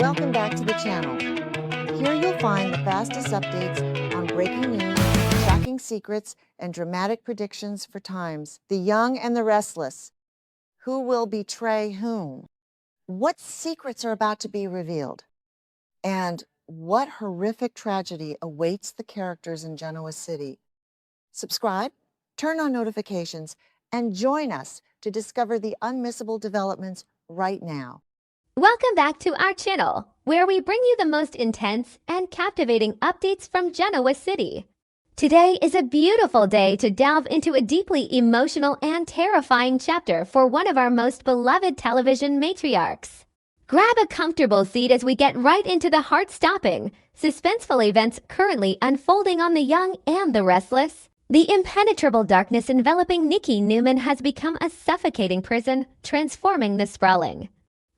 Welcome back to the channel. Here you'll find the fastest updates on breaking news, shocking secrets, and dramatic predictions for times. The young and the restless. Who will betray whom? What secrets are about to be revealed? And what horrific tragedy awaits the characters in Genoa City? Subscribe, turn on notifications, and join us to discover the unmissable developments right now. Welcome back to our channel, where we bring you the most intense and captivating updates from Genoa City. Today is a beautiful day to delve into a deeply emotional and terrifying chapter for one of our most beloved television matriarchs. Grab a comfortable seat as we get right into the heart-stopping, suspenseful events currently unfolding on The Young and the Restless. The impenetrable darkness enveloping Nikki Newman has become a suffocating prison, transforming the sprawling,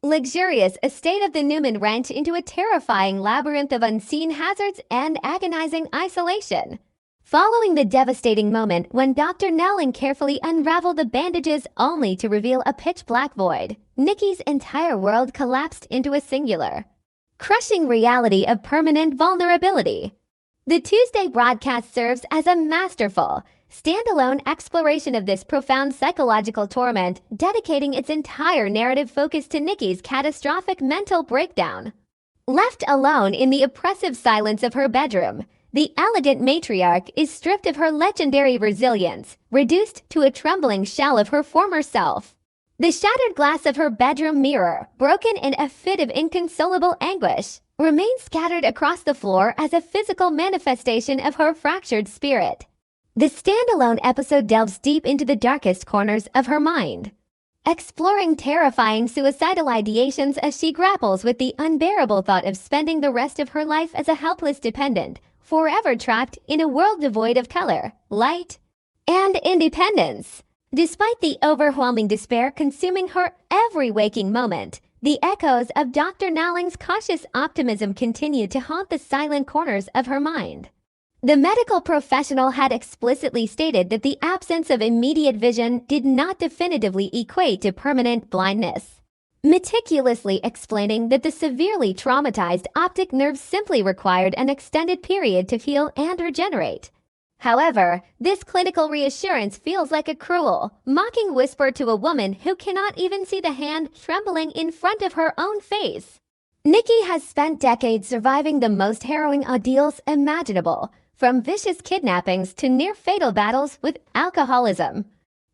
luxurious estate of the Newman ranch into a terrifying labyrinth of unseen hazards and agonizing isolation. Following the devastating moment when Dr. Newman carefully unraveled the bandages only to reveal a pitch-black void, Nikki's entire world collapsed into a singular, crushing reality of permanent vulnerability. The Tuesday broadcast serves as a masterful, standalone exploration of this profound psychological torment, dedicating its entire narrative focus to Nikki's catastrophic mental breakdown. Left alone in the oppressive silence of her bedroom, the elegant matriarch is stripped of her legendary resilience, reduced to a trembling shell of her former self. The shattered glass of her bedroom mirror, broken in a fit of inconsolable anguish, remains scattered across the floor as a physical manifestation of her fractured spirit. The standalone episode delves deep into the darkest corners of her mind, exploring terrifying suicidal ideations as she grapples with the unbearable thought of spending the rest of her life as a helpless dependent, forever trapped in a world devoid of color, light, and independence. Despite the overwhelming despair consuming her every waking moment, the echoes of Dr. Newman's cautious optimism continue to haunt the silent corners of her mind. The medical professional had explicitly stated that the absence of immediate vision did not definitively equate to permanent blindness, meticulously explaining that the severely traumatized optic nerve simply required an extended period to heal and regenerate. However, this clinical reassurance feels like a cruel, mocking whisper to a woman who cannot even see the hand trembling in front of her own face. Nikki has spent decades surviving the most harrowing ordeals imaginable, from vicious kidnappings to near-fatal battles with alcoholism.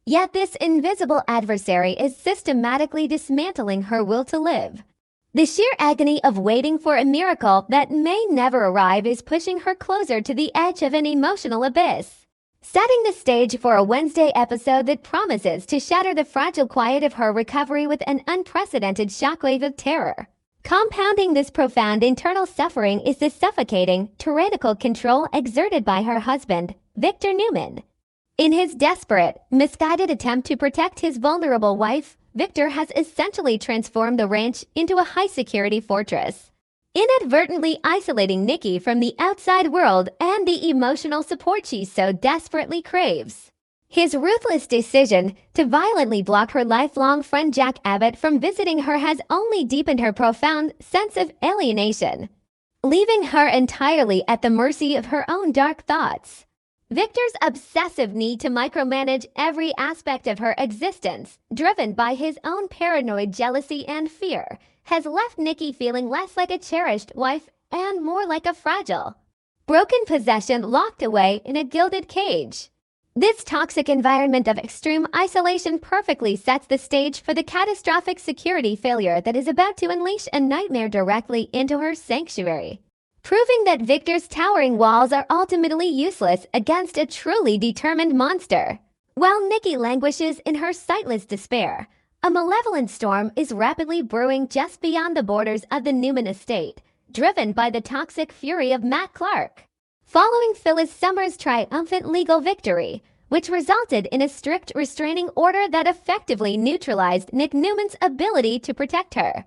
Yet this invisible adversary is systematically dismantling her will to live. The sheer agony of waiting for a miracle that may never arrive is pushing her closer to the edge of an emotional abyss, setting the stage for a Wednesday episode that promises to shatter the fragile quiet of her recovery with an unprecedented shockwave of terror. Compounding this profound internal suffering is the suffocating, tyrannical control exerted by her husband, Victor Newman. In his desperate, misguided attempt to protect his vulnerable wife, Victor has essentially transformed the ranch into a high-security fortress, inadvertently isolating Nikki from the outside world and the emotional support she so desperately craves. His ruthless decision to violently block her lifelong friend Jack Abbott from visiting her has only deepened her profound sense of alienation, leaving her entirely at the mercy of her own dark thoughts. Victor's obsessive need to micromanage every aspect of her existence, driven by his own paranoid jealousy and fear, has left Nikki feeling less like a cherished wife and more like a fragile, broken possession locked away in a gilded cage. This toxic environment of extreme isolation perfectly sets the stage for the catastrophic security failure that is about to unleash a nightmare directly into her sanctuary, proving that Victor's towering walls are ultimately useless against a truly determined monster. While Nikki languishes in her sightless despair, a malevolent storm is rapidly brewing just beyond the borders of the Newman estate, driven by the toxic fury of Matt Clark. Following Phyllis Summers' triumphant legal victory, which resulted in a strict restraining order that effectively neutralized Nick Newman's ability to protect her,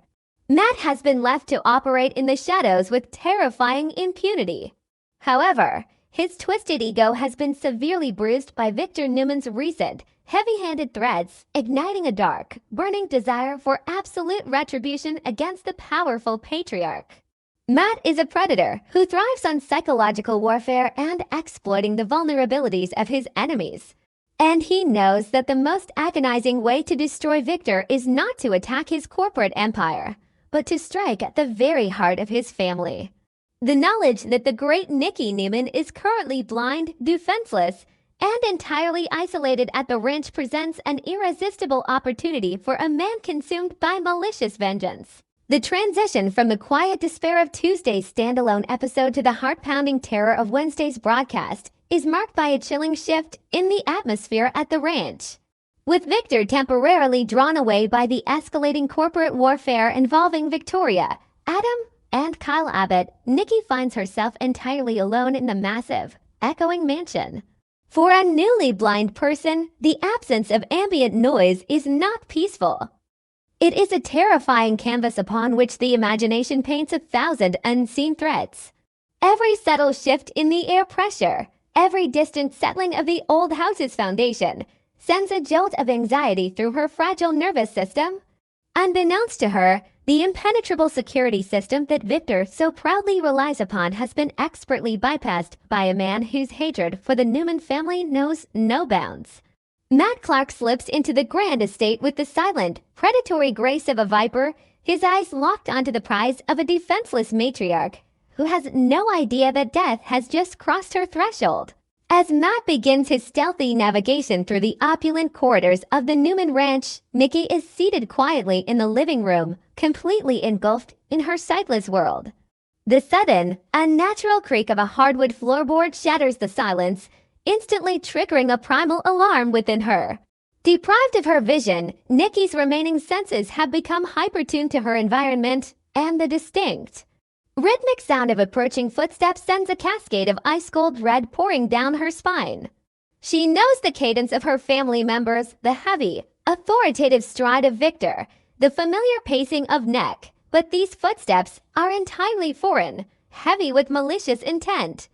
Matt has been left to operate in the shadows with terrifying impunity. However, His twisted ego has been severely bruised by Victor Newman's recent, heavy-handed threats, igniting a dark, burning desire for absolute retribution against the powerful patriarch. Matt is a predator who thrives on psychological warfare and exploiting the vulnerabilities of his enemies. And he knows that the most agonizing way to destroy Victor is not to attack his corporate empire, but to strike at the very heart of his family. The knowledge that the great Nikki Newman is currently blind, defenseless, and entirely isolated at the ranch presents an irresistible opportunity for a man consumed by malicious vengeance. The transition from the quiet despair of Tuesday's standalone episode to the heart-pounding terror of Wednesday's broadcast is marked by a chilling shift in the atmosphere at the ranch. With Victor temporarily drawn away by the escalating corporate warfare involving Victoria, Adam, and Kyle Abbott, Nikki finds herself entirely alone in the massive, echoing mansion. For a newly blind person, the absence of ambient noise is not peaceful. It is a terrifying canvas upon which the imagination paints 1,000 unseen threats. Every subtle shift in the air pressure, every distant settling of the old house's foundation, sends a jolt of anxiety through her fragile nervous system. Unbeknownst to her, the impenetrable security system that Victor so proudly relies upon has been expertly bypassed by a man whose hatred for the Newman family knows no bounds. Matt Clark slips into the grand estate with the silent, predatory grace of a viper, his eyes locked onto the prize of a defenseless matriarch who has no idea that death has just crossed her threshold. As Matt begins his stealthy navigation through the opulent corridors of the Newman Ranch, Nikki is seated quietly in the living room, completely engulfed in her sightless world. The sudden, unnatural creak of a hardwood floorboard shatters the silence, instantly triggering a primal alarm within her. Deprived of her vision, Nikki's remaining senses have become hyper-tuned to her environment and the distinct, rhythmic sound of approaching footsteps sends a cascade of ice-cold red pouring down her spine. She knows the cadence of her family members, the heavy, authoritative stride of Victor, the familiar pacing of Nick, but these footsteps are entirely foreign, heavy with malicious intent.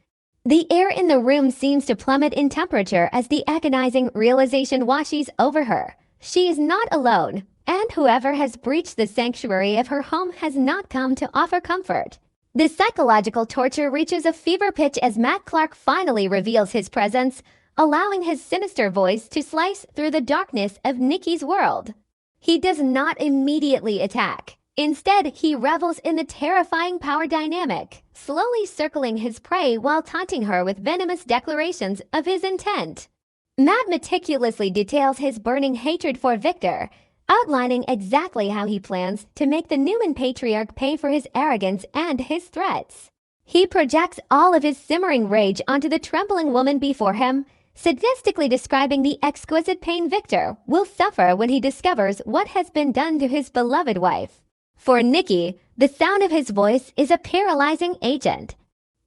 The air in the room seems to plummet in temperature as the agonizing realization washes over her. She is not alone, and whoever has breached the sanctuary of her home has not come to offer comfort. The psychological torture reaches a fever pitch as Matt Clark finally reveals his presence, allowing his sinister voice to slice through the darkness of Nikki's world. He does not immediately attack. Instead, he revels in the terrifying power dynamic, slowly circling his prey while taunting her with venomous declarations of his intent. Matt meticulously details his burning hatred for Victor, outlining exactly how he plans to make the Newman patriarch pay for his arrogance and his threats. He projects all of his simmering rage onto the trembling woman before him, sadistically describing the exquisite pain Victor will suffer when he discovers what has been done to his beloved wife. For Nikki, the sound of his voice is a paralyzing agent,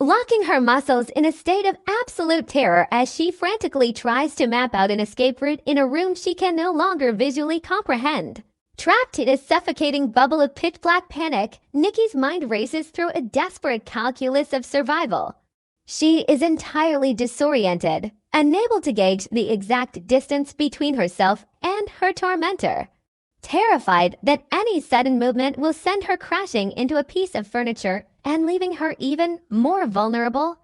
locking her muscles in a state of absolute terror as she frantically tries to map out an escape route in a room she can no longer visually comprehend. Trapped in a suffocating bubble of pitch-black panic, Nikki's mind races through a desperate calculus of survival. She is entirely disoriented, unable to gauge the exact distance between herself and her tormentor. Terrified that any sudden movement will send her crashing into a piece of furniture and leaving her even more vulnerable.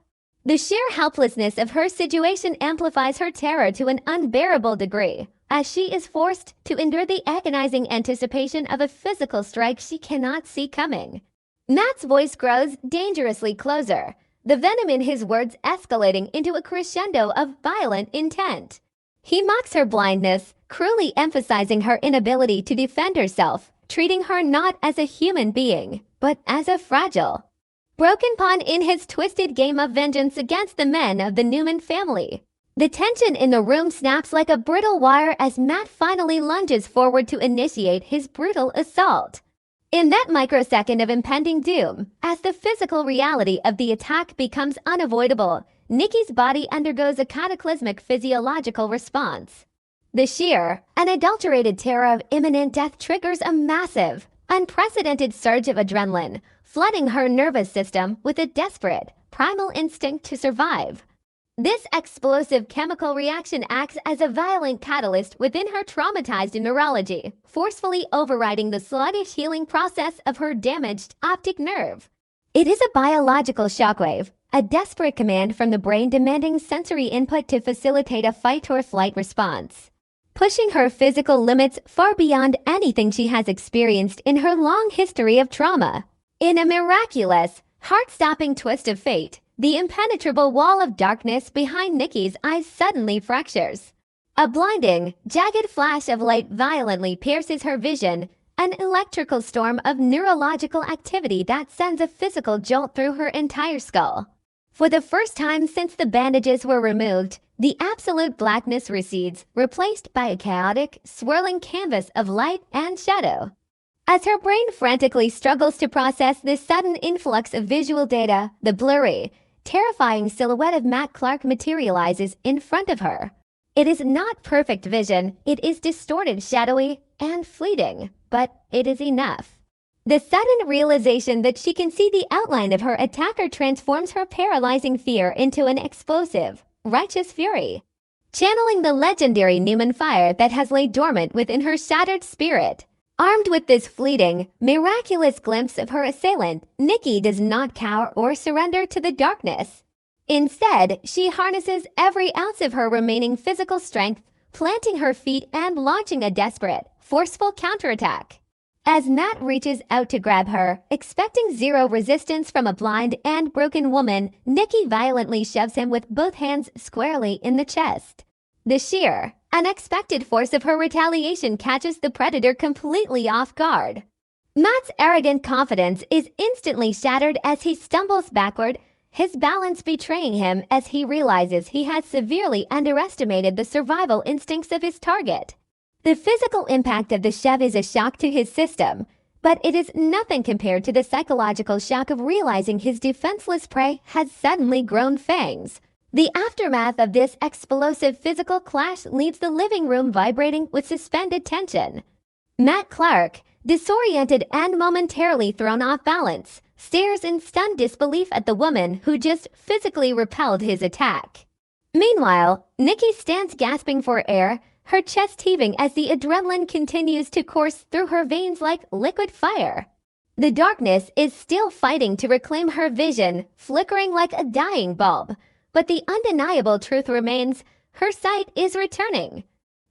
The sheer helplessness of her situation amplifies her terror to an unbearable degree, as she is forced to endure the agonizing anticipation of a physical strike she cannot see coming. Matt's voice grows dangerously closer, the venom in his words escalating into a crescendo of violent intent. He mocks her blindness, cruelly emphasizing her inability to defend herself, treating her not as a human being, but as a fragile, broken pawn in his twisted game of vengeance against the men of the Newman family. The tension in the room snaps like a brittle wire as Matt finally lunges forward to initiate his brutal assault. In that microsecond of impending doom, as the physical reality of the attack becomes unavoidable, Nikki's body undergoes a cataclysmic physiological response. The sheer, unadulterated terror of imminent death triggers a massive, unprecedented surge of adrenaline, flooding her nervous system with a desperate, primal instinct to survive. This explosive chemical reaction acts as a violent catalyst within her traumatized neurology, forcefully overriding the sluggish healing process of her damaged optic nerve. It is a biological shockwave, a desperate command from the brain demanding sensory input to facilitate a fight-or-flight response, pushing her physical limits far beyond anything she has experienced in her long history of trauma. In a miraculous, heart-stopping twist of fate, the impenetrable wall of darkness behind Nikki's eyes suddenly fractures. A blinding, jagged flash of light violently pierces her vision, an electrical storm of neurological activity that sends a physical jolt through her entire skull. For the first time since the bandages were removed, the absolute blackness recedes, replaced by a chaotic, swirling canvas of light and shadow. As her brain frantically struggles to process this sudden influx of visual data, the blurry, terrifying silhouette of Matt Clark materializes in front of her. It is not perfect vision, it is distorted, shadowy, and fleeting, but it is enough. The sudden realization that she can see the outline of her attacker transforms her paralyzing fear into an explosive, righteous fury, channeling the legendary Newman fire that has laid dormant within her shattered spirit. Armed with this fleeting, miraculous glimpse of her assailant, Nikki does not cower or surrender to the darkness. Instead, she harnesses every ounce of her remaining physical strength, planting her feet and launching a desperate, forceful counterattack. As Matt reaches out to grab her, expecting zero resistance from a blind and broken woman, Nikki violently shoves him with both hands squarely in the chest. The sheer, unexpected force of her retaliation catches the predator completely off guard. Matt's arrogant confidence is instantly shattered as he stumbles backward, his balance betraying him as he realizes he has severely underestimated the survival instincts of his target. The physical impact of the shove is a shock to his system, but it is nothing compared to the psychological shock of realizing his defenseless prey has suddenly grown fangs. The aftermath of this explosive physical clash leaves the living room vibrating with suspended tension. Matt Clark, disoriented and momentarily thrown off balance, stares in stunned disbelief at the woman who just physically repelled his attack. Meanwhile, Nikki stands gasping for air, her chest heaving as the adrenaline continues to course through her veins like liquid fire. The darkness is still fighting to reclaim her vision, flickering like a dying bulb. But the undeniable truth remains, her sight is returning.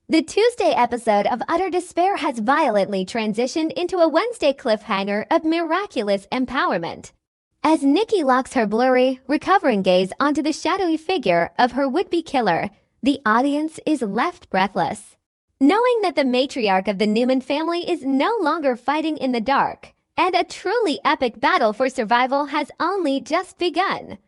The Tuesday episode of Utter Despair has violently transitioned into a Wednesday cliffhanger of miraculous empowerment. As Nikki locks her blurry, recovering gaze onto the shadowy figure of her would-be killer, the audience is left breathless, knowing that the matriarch of the Newman family is no longer fighting in the dark, and a truly epic battle for survival has only just begun.